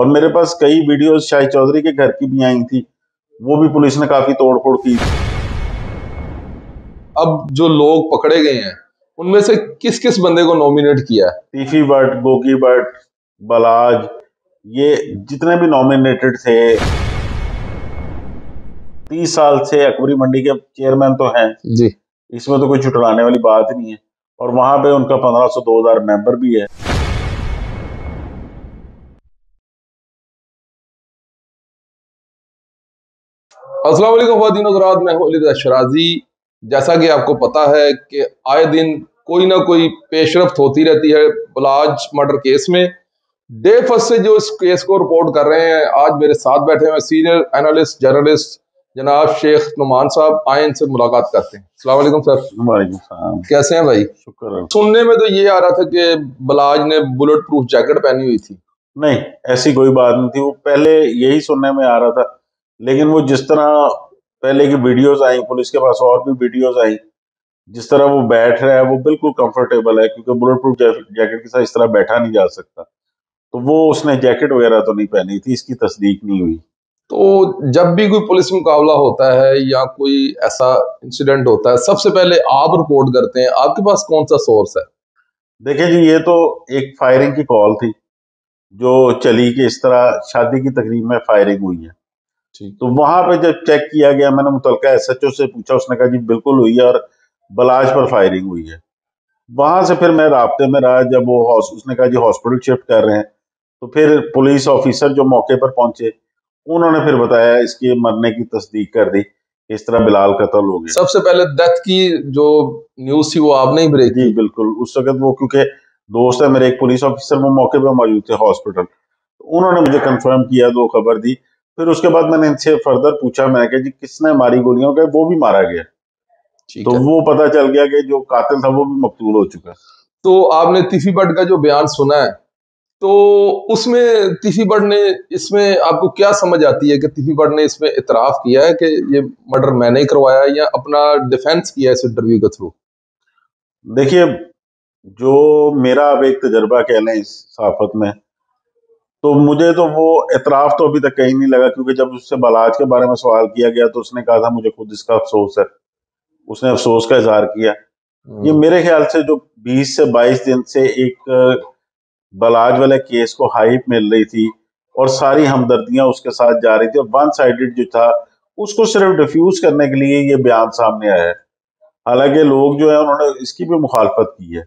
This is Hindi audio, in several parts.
और मेरे पास कई वीडियोस शाहिद चौधरी के घर की भी आई थी, वो भी पुलिस ने काफी तोड़फोड़ की। अब जो लोग पकड़े गए हैं उनमें से किस किस बंदे को नॉमिनेट किया है? तीफी भट्ट, गोगी भट्ट, बलाज, ये जितने भी नॉमिनेटेड थे। 30 साल से अकबरी मंडी के चेयरमैन तो हैं जी। इसमें तो कोई छुटलाने वाली बात ही नहीं है, और वहां पे उनका 1500 2000 मेंबर भी है। अस्सलाम वालेकुम ख्वातीन और हज़रात, मैं हूं अली शराजी। जैसा कि आपको पता है कि आए दिन कोई ना कोई पेशरफ्त होती रहती है बलाज मर्डर केस में। डे फर्स्ट से जो इस केस को रिपोर्ट कर रहे हैं, आज मेरे साथ बैठे हुए सीनियर एनालिस्ट जर्नलिस्ट जनाब शेख नुमान साहब। आए इनसे मुलाकात करते हैं। अस्सलाम वालेकुम सर। वालेकुम सलाम। कैसे हैं भाई? शुक्र। सुनने में तो ये आ रहा था कि बलाज ने बुलेट प्रूफ जैकेट पहनी हुई थी। नहीं, ऐसी कोई बात नहीं थी। वो पहले यही सुनने में आ रहा था, लेकिन वो जिस तरह पहले की वीडियोस आई, पुलिस के पास और भी वीडियोस आई, जिस तरह वो बैठ रहा है वो बिल्कुल कंफर्टेबल है, क्योंकि बुलेट प्रूफ जैकेट के साथ इस तरह बैठा नहीं जा सकता। तो वो उसने जैकेट वगैरह तो नहीं पहनी थी, इसकी तस्दीक नहीं हुई। तो जब भी कोई पुलिस मुकाबला होता है या कोई ऐसा इंसिडेंट होता है, सबसे पहले आप रिपोर्ट करते हैं। आपके पास कौन सा सोर्स है? देखिए जी, ये तो एक फायरिंग की कॉल थी जो चली कि इस तरह शादी की तकरीब में फायरिंग हुई है। तो वहां पे जब चेक किया गया, मैंने मुतलका एसएचओ से पूछा, उसने कहा जी बिल्कुल हुई है और बलाज पर फायरिंग हुई है। वहां से फिर मैं राब्ते में रहा, जब वो उसने कहा जी हॉस्पिटल शिफ्ट कर रहे हैं, तो फिर पुलिस ऑफिसर जो मौके पर पहुंचे, उन्होंने फिर बताया, इसके मरने की तस्दीक कर दी, इस तरह बिलाल कत्ल हो गया। सबसे पहले डेथ की जो न्यूज थी वो आपने ही ब्रेक की? जी बिल्कुल। उस वक्त वो, क्योंकि दोस्त है मेरे एक पुलिस ऑफिसर, वो मौके पर मौजूद थे हॉस्पिटल, तो उन्होंने मुझे कंफर्म किया, तो खबर दी। फिर उसके बाद मैंने इनसे फर्दर पूछा, मैंने कहा जी किसने मारी गोलियों का? वो भी मारा गया। तो वो पता चल गया कि जो कातिल था वो भी मकतूल हो चुका। तो आपने तीफी भट्ट का जो बयान सुना है, तो उसमें तीफी भट्ट ने, इसमें आपको क्या समझ आती है कि तीफी भट्ट ने इसमें इतराफ किया है कि ये मर्डर मैंने ही करवाया, या अपना डिफेंस किया इस इंटरव्यू के थ्रू? देखिए, जो मेरा अब एक तजर्बा कह लें इस सहाफत में, तो मुझे तो वो एतराफ़ तो अभी तक कहीं नहीं लगा, क्योंकि जब उससे बलाज के बारे में सवाल किया गया तो उसने कहा था मुझे खुद इसका अफसोस है। उसने अफसोस का इजहार किया। ये मेरे ख्याल से जो 20 से 22 दिन से एक बलाज वाले केस को हाइप मिल रही थी और सारी हमदर्दियां उसके साथ जा रही थी, और वन साइडेड जो था उसको सिर्फ डिफ्यूज करने के लिए ये बयान सामने आया है। हालांकि लोग जो है उन्होंने इसकी भी मुखालफत की है,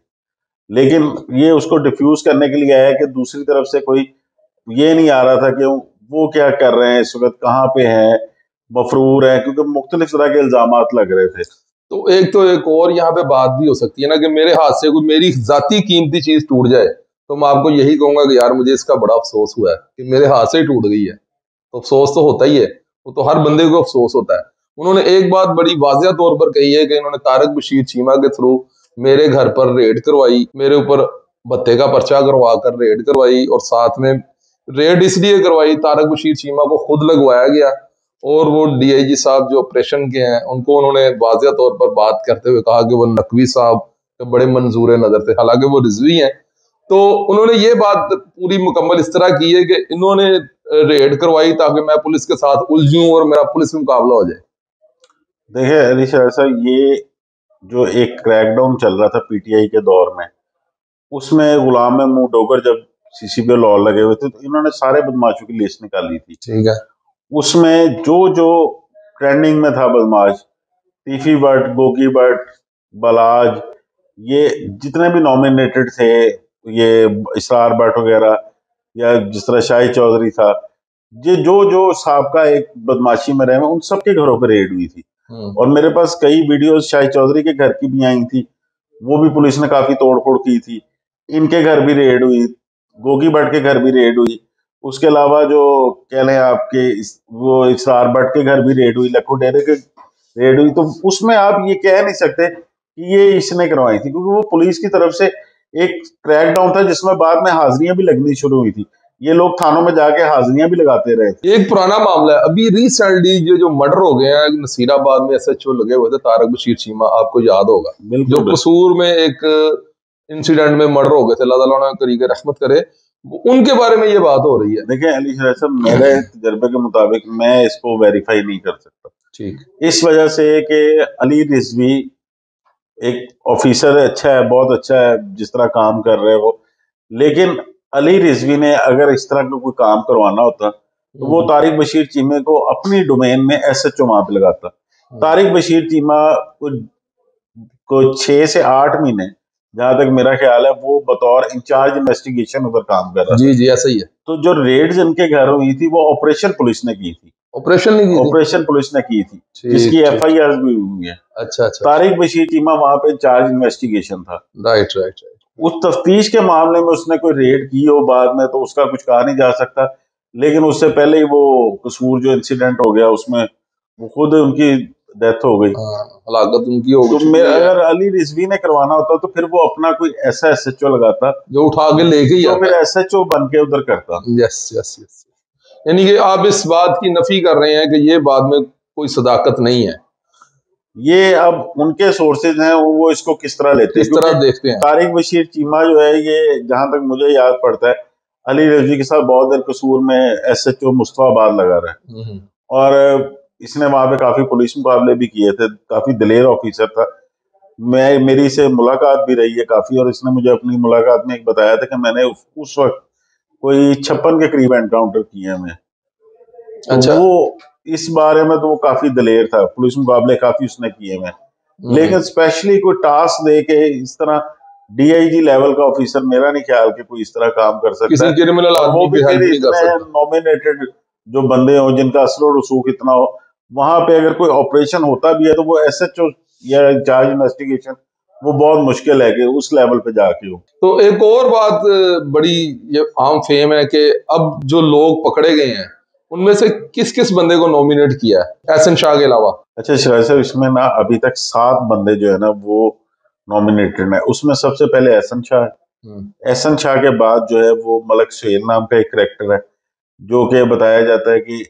लेकिन ये उसको डिफ्यूज करने के लिए आया है कि दूसरी तरफ से कोई ये नहीं आ रहा था कि वो क्या कर रहे हैं इस वक्त, कहाँ पे हैं, मफरूर है, क्योंकि मुख्तलिफ तरह के इल्जामात लग रहे थे। तो एक और यहाँ पे बात भी हो सकती है ना कि मेरे हाथ से कोई मेरी जाती कीमती चीज टूट जाए, तो मैं आपको यही कहूंगा कि यार मुझे इसका बड़ा अफसोस हुआ है कि मेरे हाथ से ही टूट गई है। तो अफसोस तो होता ही है, वो तो हर बंदे को अफसोस होता है। उन्होंने एक बात बड़ी वाजिया तौर पर कही है कि इन्होंने तारक बशीर चीमा के थ्रू मेरे घर पर रेड करवाई, मेरे ऊपर भत्ते का पर्चा करवा कर रेड करवाई, और साथ में रेड इसलिए करवाई, तारक बशीर चीमा को खुद लगवाया गया, और वो डीआईजी साहब जो ऑपरेशन के हैं उनको उन्होंने वाजिया तौर पर बात करते हुए कहा कि वो नकवी साहब के बड़े मंजूर नजर थे, हालांकि वो रिजवी हैं। तो उन्होंने ये बात पूरी मुकम्मल इस तरह की है कि इन्होंने रेड करवाई ताकि मैं पुलिस के साथ उलझूं और मेरा पुलिस में मुकाबला हो जाए। देखिए अली शाह साहब, ये जो एक क्रैकडाउन चल रहा था पीटीआई के दौर में, उसमें गुलाम महमूद डोगर जब सीसी पे लॉ लगे हुए थे, तो इन्होंने सारे बदमाशों की लिस्ट निकाली थी। ठीक है। उसमें जो जो ट्रेंडिंग में था बदमाश, तीफी भट्ट, गोगी भट्ट, बलाज, ये जितने भी नॉमिनेटेड थे, ये इसरार भट्ट वगैरह, या जिस तरह शाहिद चौधरी था, ये जो जो साहबका एक बदमाशी में रहे हैं, उन सबके घरों पर रेड हुई थी। और मेरे पास कई वीडियोस शाहिद चौधरी के घर की भी आई थी, वो भी पुलिस ने काफी तोड़फोड़ की थी। इनके घर भी रेड हुई, गोगी भट्ट के घर भी रेड हुई। उसके अलावा जो कह लें आपके वो इसरार भट्ट के घर भी रेड हुई, लखू डेरे के रेड हुई। तो उसमें आप ये कह नहीं सकते कि ये इसने करवाई थी, क्योंकि वो पुलिस की तरफ से एक क्रैकडाउन था जिसमें बाद में हाजिरियां भी लगनी शुरू हुई थी। ये लोग थानों में जाके हाजिरियां भी लगाते रहे थे। एक पुराना मामला है, अभी रिसेंटली जो मर्डर हो गए हैं नसीराबाद में, एसएचओ लगे हुए थे तारक बशीर चीमा, आपको याद होगा, जो कसूर में एक इंसिडेंट में मर्डर हो गए थे, अल्लाह ताला उन्हें करीके रहमत करे। उनके बारे में ये बात हो रही है। देखिए अली शराय साहब, मेरे तजर्बे के मुताबिक मैं इसको वेरीफाई नहीं कर सकता, ठीक। इस वजह से कि अली रिजवी एक ऑफिसर अच्छा है, बहुत अच्छा है जिस तरह काम कर रहे हो, लेकिन अली रिजवी ने अगर इस तरह का कोई काम करवाना होता तो वो तारिक बशीर चीमे को अपनी डोमेन में एसएचओ वहां पे लगाता। तारिक बशीर चीमा को 6 से 8 महीने, जहां तक मेरा ख्याल है, वो बतौर इंचार्ज इन्वेस्टिगेशन उधर काम कर रहा था। जी जी ऐसा ही है। तो जो रेड जिनके घर हुई थी वो ऑपरेशन पुलिस ने की थी, ऑपरेशन नहीं की थी? ऑपरेशन पुलिस ने की थी, जिसकी ठीक ठीक। एफआईआर भी हुई है। अच्छा अच्छा। तारिक बशीर चीमा वहां पे इंचार्ज इन्वेस्टिगेशन था। Right right right. उस तफ्तीश के मामले में उसने कोई रेड की हो बाद में तो उसका कुछ कहा नहीं जा सकता, लेकिन उससे पहले ही वो कसूर जो इंसिडेंट हो गया उसमें वो खुद उनकी डेथ हो गई। हाँ, हलाकत उनकी हो तो चुकी है। अगर अली रिजवी ने करवाना होता तो फिर वो अपना कोई ऐसा एसएचओ लगाता जो उठा के लेके ही जो आता फिर है। एसएचओ बन के उधर करता। Yes yes yes. यानी कि आप इस बात की नफी कर रहे हैं कि ये बाद में कोई सदाकत नहीं है? ये अब उनके सोर्सेज हैं, वो इसको किस तरह लेते हैं, किस तरह क्योंकि देखते हैं? तारिक बशीर चीमा जो है, ये जहां तक मुझे याद पड़ता है, अली रिजवी के साथ बहुत देर कसूर में एसएचओ मुस्तफाबाद लगा रहा है, और इसने वहां पे काफी पुलिस मुकाबले भी किए थे, काफी दिलेर ऑफिसर था। मेरी से मुलाकात भी रही है काफी, और इसने मुझे अपनी मुलाकात में एक बताया था कि मैंने उस वक्त कोई 56 के करीब एनकाउंटर किए हैं मैं। तो अच्छा। वो इस बारे में तो वो काफी दिलेर था, पुलिस मुकाबले काफी उसने किए हैं। लेकिन स्पेशली कोई टास्क दे के इस तरह डीआईजी लेवल का ऑफिसर, मेरा नहीं ख्याल कि कोई इस तरह काम कर सकता किसी है, क्रिमिनल और वो आदमी भी की फिर हेल्प नहीं कर इतने सकता। नॉमिनेटेड जो बंदे हो जिनका असर और रसूख इतना हो, वहां पे अगर कोई ऑपरेशन होता भी है तो वो एसएचओ या इंचार्ज इन्वेस्टिगेशन वो बहुत मुश्किल है कि उस लेवल पे जाके हो। तो एक और बात बड़ी ये आम फेम है कि अब जो लोग पकड़े गए हैं उनमें से किस किस बंदे को नॉमिनेट किया है एहसन शाह के अलावा? अच्छा शराय साहब, इसमें ना अभी तक 7 बंदे जो है ना वो नॉमिनेटेड है। उसमें सबसे पहले एहसन शाह है। एहसन शाह के बाद जो है वो मलक सुहेल नाम का एक करेक्टर है, जो कि बताया जाता है कि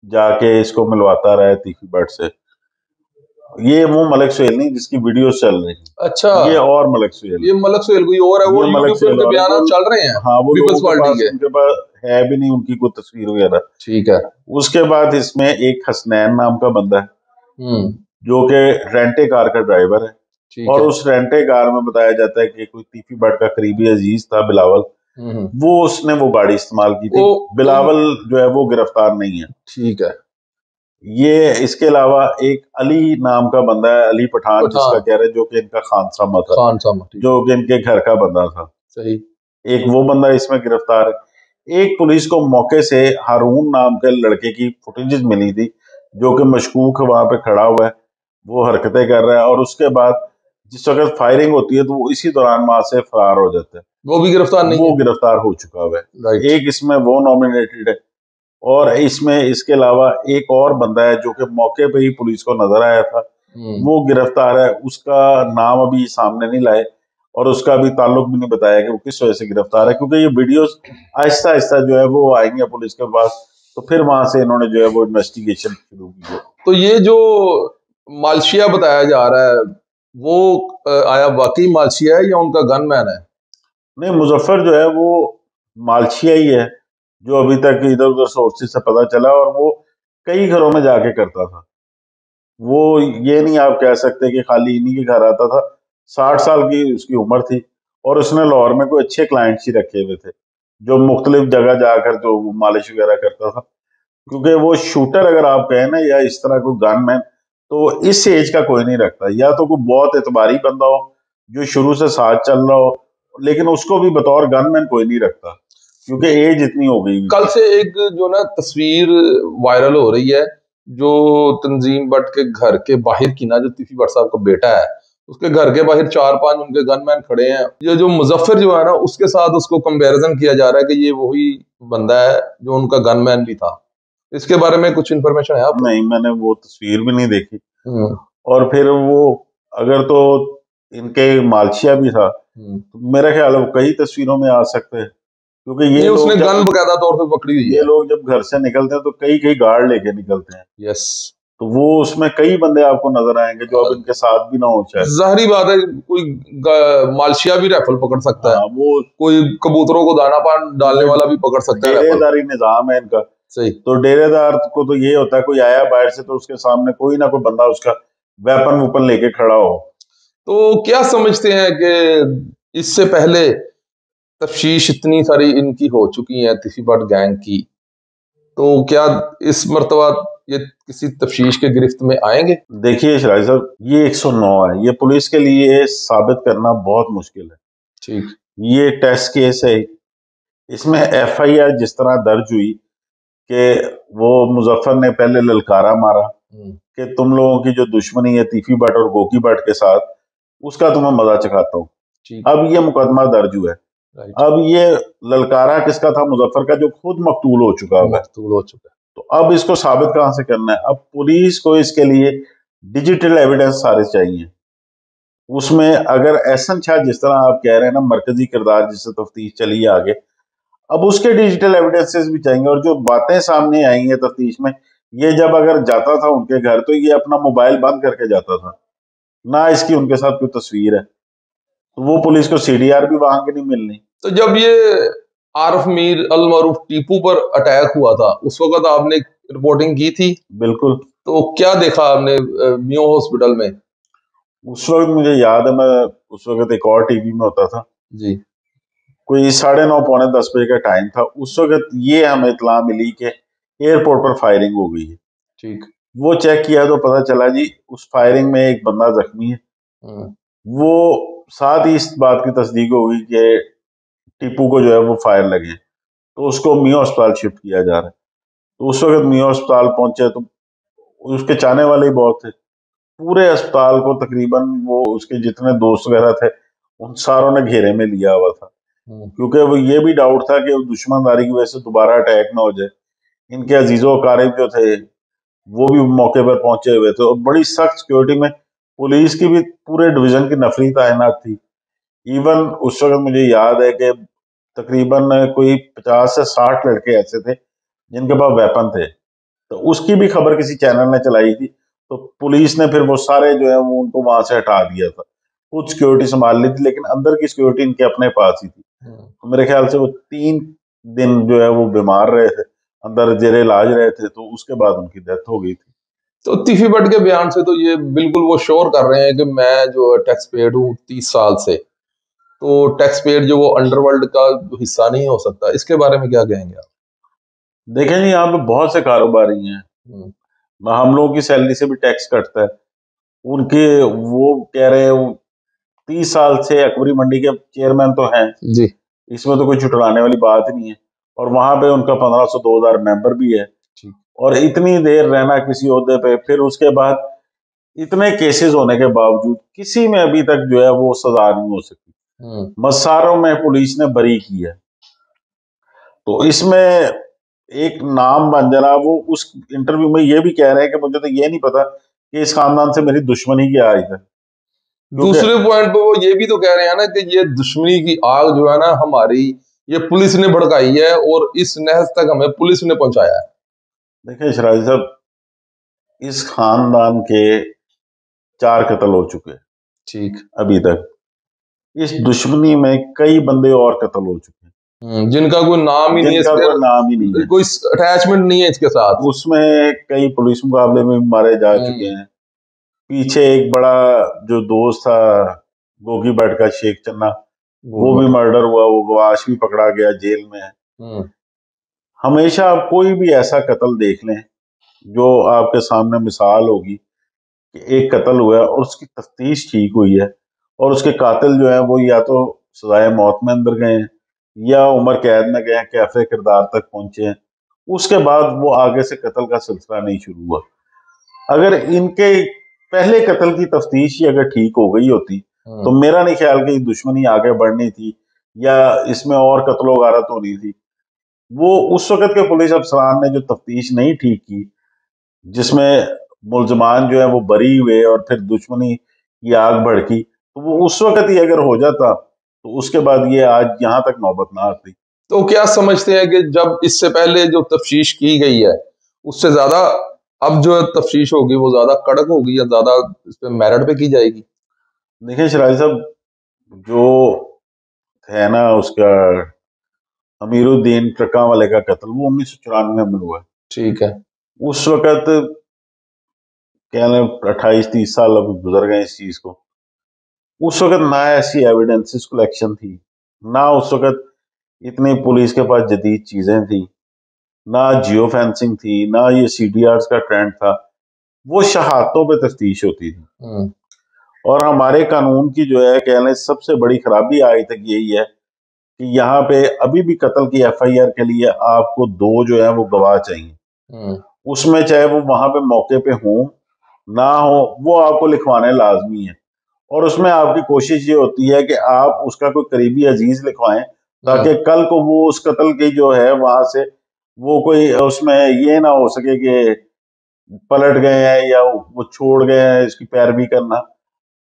जाके इसको मिलवाता रहा है तीखी बट से। ये वो मलक सुहेल नहीं जिसकी वीडियो चल रही है, अच्छा, ये और मलक सुहेल ये मलक सुहेल कोई और है? वो ये मलक यूट्यूब पे सुहेल उनके और है वो। बयान चल रहे हैं हाँ, वो लोगों पीपल्स के पार्टी पास के। उनके पास है भी नहीं उनकी कोई तस्वीर वगैरह। ठीक है। उसके बाद इसमें एक हसनैन नाम का बंदा है, हम्म। जो कि रेंटे कार का ड्राइवर है, ठीक और है। उस रेंटे कार में बताया जाता है कि कोई तीफी बट का करीबी अजीज था बिलावल, वो उसने वो गाड़ी इस्तेमाल की थी। वो बिलावल जो है वो गिरफ्तार नहीं है। ठीक है। ये इसके अलावा एक अली नाम का बंदा है, अली पठान जिसका पठान। कह रहे हैं, जो कि इनका खानसामा था, खान सामा। ठीक। जो कि इनके घर का बंदा था। सही। एक वो बंदा इसमें गिरफ्तार है। एक पुलिस को मौके से हारून नाम के लड़के की फुटेजेस मिली थी, जो कि मशकूक वहां पे खड़ा हुआ है, वो हरकतें कर रहा है, और उसके बाद जिस वक्त फायरिंग होती है तो वो इसी दौरान वहां से फरार हो जाता है। वो भी गिरफ्तार नहीं वो है? गिरफ्तार हो चुका हुआ है। राइट। एक इसमें वो नॉमिनेटेड है, और इसमें इसके अलावा एक और बंदा है जो कि मौके पे ही पुलिस को नजर आया था, वो गिरफ्तार है। उसका नाम अभी सामने नहीं लाए, और उसका भी ताल्लुक भी नहीं बताया कि वो किस वजह से गिरफ्तार है, क्योंकि ये वीडियोस आहिस्ता आहिस्ता जो है वो आएंगे पुलिस के पास, तो फिर वहां से इन्होंने जो है वो इन्वेस्टिगेशन शुरू की है। तो ये जो मालशिया बताया जा रहा है वो आया वाकई मालशिया है या उनका गनमैन है? नहीं, मुजफ्फर जो है वो मालशिया ही है, जो अभी तक इधर उधर सोर्सेज से पता चला, और वो कई घरों में जाके करता था। वो ये नहीं आप कह सकते कि खाली इन्हीं के घर आता था। 60 साल की उसकी उम्र थी, और उसने लाहौर में कोई अच्छे क्लाइंट्स ही रखे हुए थे, जो मुख्तलिफ जगह जाकर जो मालिश वगैरह करता था। क्योंकि वो शूटर अगर आप कहें ना, या इस तरह कोई गनमैन, तो इस एज का कोई नहीं रखता। या तो कोई बहुत एतबारी बंदा हो जो शुरू से साथ चल रहा हो, लेकिन उसको भी बतौर गनमैन कोई नहीं रखता, क्योंकि एज इतनी हो गई हुई कल थी। से एक जो ना तस्वीर वायरल हो रही है, जो तंजीम बट के घर के बाहर की ना, जो तीफी बट साहब का बेटा है, उसके घर के बाहर 4-5 उनके गनमैन खड़े हैं। ये जो मुजफ्फर जो है ना, उसके साथ उसको कंपैरिजन किया जा रहा है कि ये वही बंदा है जो उनका गनमैन भी था। इसके बारे में कुछ इन्फॉर्मेशन है आपको? नहीं, मैंने वो तस्वीर भी नहीं देखी। हम्म। और फिर वो अगर तो इनके मालशिया भी था, तो मेरा ख्याल है वो कई तस्वीरों में आ सकते हैं, क्योंकि नहीं, ये उसने लोग गन जब बकायदा तौर पे पकड़ी हुई ये है। लोग जब घर से निकलते हैं तो कई कई गार्ड लेके निकलते हैं। यस। तो वो उसमें कई बंदे आपको नजर आएंगे जो अब इनके साथ भी ना हो शायद। जाहिर बात है, कोई मालशिया भी राइफल पकड़ सकता है, हाँ, वो कोई कबूतरों को दाना पान डालने वाला भी पकड़ सकता है राइफल। डेरेदारी निजाम है इनका। सही। तो डेरेदार को तो ये होता है, कोई आया बाहर से तो उसके सामने कोई ना कोई बंदा उसका वेपन वूपन लेके खड़ा हो। तो क्या समझते हैं कि इससे पहले तफ्तीश इतनी सारी इनकी हो चुकी है तिफी भट्ट गैंग की, तो क्या इस मर्तबा ये किसी तफ्तीश के गिरफ्त में आएंगे? देखिए शराई साहब, ये 109 है, ये पुलिस के लिए साबित करना बहुत मुश्किल है। ठीक। ये टेस्ट केस है, इसमें एफआईआर जिस तरह दर्ज हुई कि वो मुजफ्फर ने पहले ललकारा मारा कि तुम लोगों की जो दुश्मनी है तीफी भट्ट और गोकी भट्ट के साथ, उसका तुम्हें मजा चखाता हूँ। अब ये मुकदमा दर्ज हुआ है। अब ये ललकारा किसका था? मुजफ्फर का, जो खुद मकतूल हो चुका है। तो अब इसको साबित कहां से करना है? अब पुलिस को इसके लिए डिजिटल एविडेंस सारे चाहिए। उसमें अगर एहसन शाह, जिस तरह आप कह रहे हैं ना, मरकजी किरदार जिससे तफ्तीश चली है आगे, अब उसके डिजिटल एविडेंसेस भी चाहिए। और जो बातें सामने आई हैं तफ्तीश में, ये जब अगर जाता था उनके घर तो ये अपना मोबाइल बंद करके जाता था, ना इसकी उनके साथ कोई तस्वीर है। तो वो पुलिस को सीडीआर भी वहां की नहीं मिलनी। तो जब ये आरफ मीर अल मारूफ टीपू पर अटैक हुआ था, उस वक्त आपने रिपोर्टिंग की थी? बिल्कुल। तो क्या देखा आपने मियो हॉस्पिटल में? उस वक्त मुझे याद है, मैं उस वक्त एक और टीवी में होता था जी। कोई 9:30 पौने 10 बजे का टाइम था। उस वक्त ये हमें इतला मिली कि एयरपोर्ट पर फायरिंग हो गई है। ठीक। वो चेक किया तो पता चला जी उस फायरिंग में एक बंदा जख्मी है। वो साथ ही इस बात की तस्दीक हो गई कि टीपू को जो है वो फायर लगे, तो उसको मियो अस्पताल शिफ्ट किया जा रहा है। तो उस वक्त मियो अस्पताल पहुंचे तो उसके चाहने वाले ही बहुत थे। पूरे अस्पताल को तकरीबन, वो उसके जितने दोस्त वगैरह थे उन सारों ने घेरे में लिया हुआ था, क्योंकि वो ये भी डाउट था कि दुश्मनदारी की वजह से दोबारा अटैक ना हो जाए। इनके अजीजों कारिब जो थे वो भी मौके पर पहुंचे हुए थे और बड़ी सख्त सिक्योरिटी में पुलिस की भी पूरे डिवीजन की नफरी तैनात थी। इवन उस वक्त मुझे याद है कि तकरीबन कोई 50 से 60 लड़के ऐसे थे जिनके पास वेपन थे। तो उसकी भी खबर किसी चैनल ने चलाई थी, तो पुलिस ने फिर वो सारे जो है वो उनको वहां से हटा दिया था। कुछ सिक्योरिटी संभाल ली थी, लेकिन अंदर की सिक्योरिटी इनके अपने पास ही थी। तो मेरे ख्याल से वो 3 दिन जो है वो बीमार रहे थे, अंदर जेरे इलाज रहे थे, तो उसके बाद उनकी डेथ हो गई थी। तो तिफी भट्ट के बयान से तो ये बिल्कुल वो श्योर कर रहे हैं कि मैं जो टैक्स पेड हूँ 30 साल से, तो टैक्स पेड जो वो अंडरवर्ल्ड का हिस्सा नहीं हो सकता। इसके बारे में क्या कहेंगे आप? देखें जी, यहाँ पे बहुत से कारोबारी हैं, हम लोगों की सैलरी से भी टैक्स कटता है। उनके वो कह रहे हैं 30 साल से अकबरी मंडी के चेयरमैन तो हैं जी। इसमें तो कोई छुटलाने वाली बात ही नहीं है। और वहां पे उनका 1500-2000 मेंबर भी है। और इतनी देर रहना किसी ओहदे पे, फिर उसके बाद इतने केसेस होने के बावजूद किसी में अभी तक जो है वो सजा नहीं हो सकी। मसारों में पुलिस ने बरी की है। तो इसमें एक नाम बन जाना, वो उस इंटरव्यू में ये भी कह रहे हैं कि मुझे तो ये नहीं पता कि इस खानदान से मेरी दुश्मनी क्या आई है। दूसरे पॉइंट पे वो ये भी तो कह रहे हैं ना कि ये दुश्मनी की आग जो है ना हमारी, ये पुलिस ने भड़काई है और इस नहज तक हमें पुलिस ने पहुंचाया है। देखिए शराजी साहब, इस खानदान के 4 कत्ल हो चुके। ठीक। अभी तक इस दुश्मनी में कई बंदे और कत्ल हो चुके हैं जिनका कोई नाम ही नहीं है, कोई नाम ही नहीं है, कोई अटैचमेंट नहीं है इसके साथ। उसमें कई पुलिस मुकाबले में मारे जा चुके हैं। पीछे एक बड़ा जो दोस्त था गोगी भट्ट का, शेख चन्ना, वो भी मर्डर हुआ, वो गवाश भी पकड़ा गया, जेल में है। हमेशा आप कोई भी ऐसा कत्ल देख लें जो आपके सामने मिसाल होगी कि एक कत्ल हुआ है और उसकी तफ्तीश ठीक हुई है और उसके कातिल जो है वो या तो सजाए मौत में अंदर गए हैं या उम्र कैद में गए हैं, कैफे किरदार तक पहुंचे हैं, उसके बाद वो आगे से कत्ल का सिलसिला नहीं शुरू हुआ। अगर इनके पहले कत्ल की तफ्तीश ही अगर ठीक हो गई होती तो मेरा नहीं ख्याल कि दुश्मनी आगे बढ़नी थी या इसमें और कत्लो गारत होनी थी। वो उस वक्त के पुलिस अफसरान ने जो तफ्तीश नहीं ठीक की, जिसमें मुलजमान जो है वो बरी हुए और फिर दुश्मनी की आग भड़की, तो वो उस वक्त ही अगर हो जाता तो उसके बाद ये आज यहाँ तक नौबत ना आती। तो क्या समझते हैं कि जब इससे पहले जो तफ्तीश की गई है उससे ज्यादा अब जो तफ्तीश होगी वो ज्यादा कड़क होगी या ज्यादा इस पे मेरिट पे की जाएगी? देखिए शराजी साहब, जो है ना उसका अमीरुद्दीन ट्रका वाले का कत्ल, वो 1994 में हुआ है। ठीक है। उस वक्त क्या 28-30 साल अब गुजर गए इस चीज को। उस वक्त ना ऐसी एविडेंसेस कलेक्शन थी, ना उस वक्त इतनी पुलिस के पास जदीद चीजें थी, ना जियो फेंसिंग थी, ना ये सीडीआर का ट्रेंड था। वो शहादतों पे तफ्तीश होती थी। हम्म। और हमारे कानून की जो है कह लें सबसे बड़ी खराबी आज तक यही है कि यहाँ पे अभी भी कत्ल की एफआईआर के लिए आपको दो जो है वो गवाह चाहिए। हम्म। उसमें चाहे वो वहां पे मौके पे हो ना हो, वो आपको लिखवाने लाजमी है। और उसमें आपकी कोशिश ये होती है कि आप उसका कोई करीबी अजीज लिखवाएं, ताकि कल को वो उस कत्ल की जो है वहां से वो कोई उसमें ये ना हो सके कि पलट गए हैं या वो छोड़ गए हैं इसकी पैरवी करना।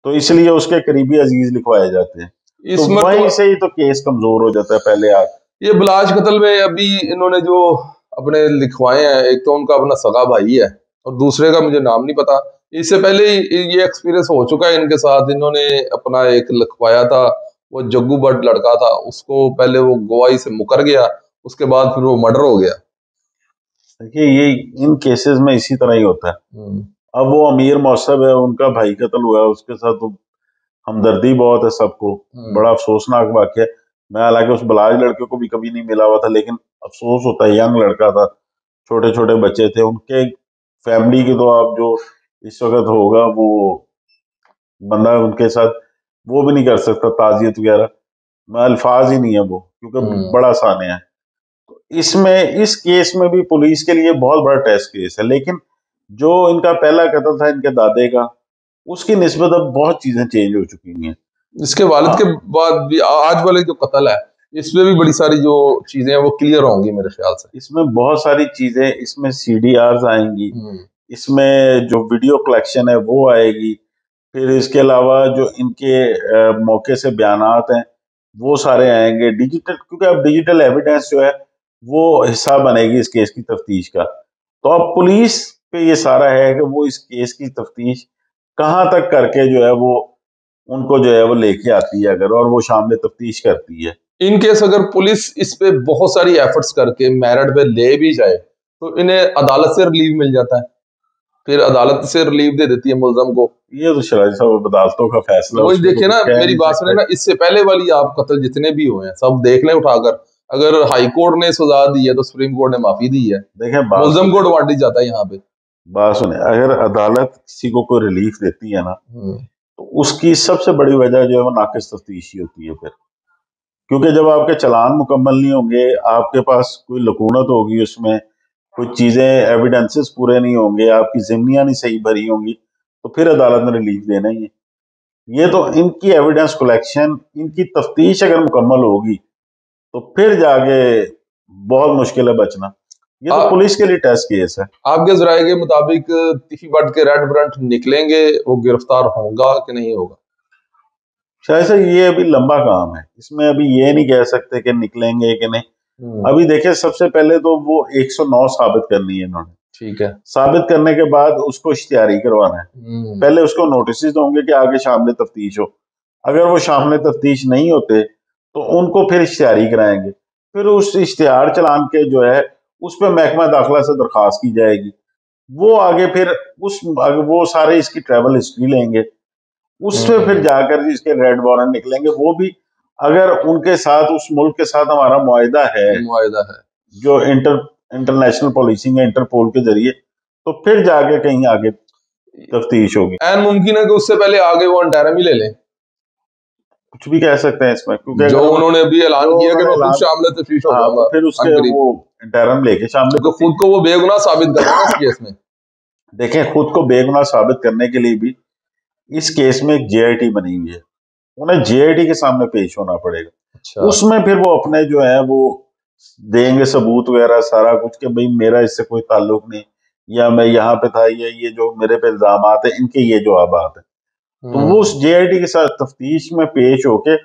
तो इसलिए उसके करीबी अजीज लिखवाए जाते हैं। तो इसमें तो वहीं से ही तो केस कमजोर हो जाता है पहले आप। ये बलाज कत्ल में अभी इन्होंने जो अपने लिखवाए हैं, एक तो उनका अपना सगा भाई है और दूसरे का मुझे नाम नहीं पता। इससे पहले ये एक्सपीरियंस हो चुका है इनके साथ। इन्होंने अपना एक लिखवाया था, वो जग्गू भट्ट लड़का था, उसको पहले वो गवाही से मुकर गया, उसके बाद फिर वो मर्डर हो गया। देखिए ये इन केसेस में इसी तरह ही होता है। हम्म। अब वो अमीर मौसम है, उनका भाई कत्ल हुआ है, उसके साथ तो हमदर्दी बहुत है सबको। हम्म। बड़ा अफसोसनाक वाक्य है। मैं हालांकि उस बलाज लड़के को भी कभी नहीं मिला हुआ था, लेकिन अफसोस होता है, यंग लड़का था, छोटे छोटे बच्चे थे उनके। फैमिली की तो आप जो इस वक्त होगा वो बंदा उनके साथ वो भी नहीं कर सकता ताजियत वगैरह। मैं अल्फाज ही नहीं है वो, क्योंकि हम्म। बड़ा साने हैं। इसमें इस केस में भी पुलिस के लिए बहुत बड़ा टेस्ट केस है। लेकिन जो इनका पहला कत्ल था इनके दादे का, उसकी निस्बत अब बहुत चीजें चेंज हो चुकी हैं। इसके वालिद हाँ, के बाद भी आज वाले जो कत्ल है, इसमें भी बड़ी सारी जो चीजें हैं वो क्लियर होंगी मेरे ख्याल से। इसमें बहुत सारी चीजें, इसमें सीडीआर आएंगी, हम्म। इसमें जो वीडियो कलेक्शन है वो आएगी, फिर इसके अलावा जो इनके मौके से बयानात हैं वो सारे आएंगे डिजिटल, क्योंकि अब डिजिटल एविडेंस जो है वो हिस्सा बनेगी इस केस की तफ्तीश का। तो अब पुलिस पे ये सारा है कि वो इस केस की तफ्तीश कहाँ तक करके जो है वो उनको जो है वो लेके आती है अगर, और वो शामिल तफ्तीश करती है। इन केस अगर पुलिस इस पे बहुत सारी एफर्ट्स करके मेरिट पे ले भी जाए तो इन्हें अदालत से रिलीव मिल जाता है, फिर अदालत से रिलीव दे देती है मुलजम को। ये तो शराजी साहब अदालतों का फैसला, वही उसमें तो देखिए ना, कुछ कह मेरी नहीं बात सुने सकते। ना, इससे पहले वाली आप कत्ल जितने भी हुए हैं सब देख लें उठाकर। अगर हाई कोर्ट ने सजा दी है तो सुप्रीम कोर्ट ने माफी दी है। देखें बात मुलजम को सुने, एडवांटेज जाता है यहाँ पे। बात सुने, अगर अदालत किसी को कोई रिलीफ देती है ना, हम्म। तो उसकी सबसे बड़ी वजह जो है वो नाकिस तफ्तीश ही होती है फिर। क्योंकि जब आपके चालान मुकम्मल नहीं होंगे, आपके पास कोई लकूनत होगी उसमें, कुछ चीजें एविडेंसेस पूरे नहीं होंगे, आपकी जिम्मियां नहीं सही भरी होंगी, तो फिर अदालत ने रिलीफ देना ही है। ये तो इनकी एविडेंस कलेक्शन, इनकी तफ्तीश अगर मुकम्मल होगी तो फिर जाके बहुत मुश्किल है बचना। ये तो आ, पुलिस के लिए टेस्ट केस है। आपके जराये के मुताबिक तिफी भट्ट के रेड वारंट निकलेंगे, वो गिरफ्तार होगा कि नहीं होगा? शायद से ये अभी लंबा काम है, इसमें अभी ये नहीं कह सकते कि निकलेंगे कि नहीं। हम्म। अभी देखिए, सबसे पहले तो वो 109 साबित करनी है इन्होंने। ठीक है। साबित करने के बाद उसको इश्तिहारी करवाना है। हम्म। पहले उसको नोटिस होंगे कि आगे शामिल तफ्तीश हो। अगर वो शामिल तफ्तीश नहीं होते तो उनको फिर इश्तिहारी कराएंगे। फिर उस इश्तिहार चलान के जो है उस पर महकमा दाखिला से दरखास्त की जाएगी। वो आगे फिर वो सारे इसकी ट्रैवल हिस्ट्री लेंगे, उससे फिर हम्म। जाकर इसके रेड वारंट निकलेंगे। वो भी अगर उनके साथ, उस मुल्क के साथ हमारा मुआहिदा है, मुआहिदा है। जो इंटरनेशनल पॉलिसिंग है इंटरपोल के जरिए, तो फिर जाके कहीं आगे तफ्तीश होगी। एन मुमकिन है कि उससे पहले आगे वो अंटारा ही ले लें, कुछ भी कह सकते हैं इसमें, क्योंकि जो अगर वो उन्होंने अभी जो ऐलान किया कि उन्होंने मैं खुद ऐलान, शामिल तफरीश हो हाँ, तो जाऊंगा फिर उसके अनकरीब। वो इंटरम लेके शामिल क्योंकि तफ्तीश। खुद को वो बेगुनाह साबित कर रहे हैं ना इस केस में। देखें, खुद को बेगुनाह साबित करने के लिए भी इस केस में एक जेआईटी बनी हुई है, उन्हें जेआईटी के सामने पेश होना पड़ेगा। अच्छा। उसमें फिर वो अपने जो है वो देंगे सबूत वगैरह सारा कुछ, कि भाई मेरा इससे कोई ताल्लुक नहीं, या मैं यहाँ पे था, या ये जो मेरे पे इल्जाम है इनके ये जवाबात है। तो वो उस हम्म। जेआईटी के साथ तफ्तीश में पेश होके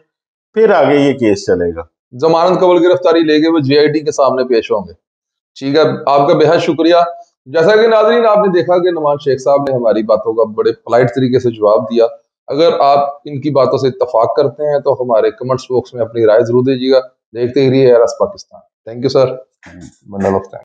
फिर आगे ये केस चलेगा। जमानत कबल गिरफ्तारी लेके वो जेआईटी के सामने पेश होंगे। ठीक है, आपका बेहद शुक्रिया। जैसा कि नाजरीन आपने देखा कि नुमान शेख साहब ने हमारी बातों का बड़े पोलाइट तरीके से जवाब दिया। अगर आप इनकी बातों से इत्तफाक करते हैं तो हमारे कमेंट्स बॉक्स में अपनी राय जरूर दीजिएगा। देखते ही रहिए ARS Pakistan. Thank you sir. Mandal of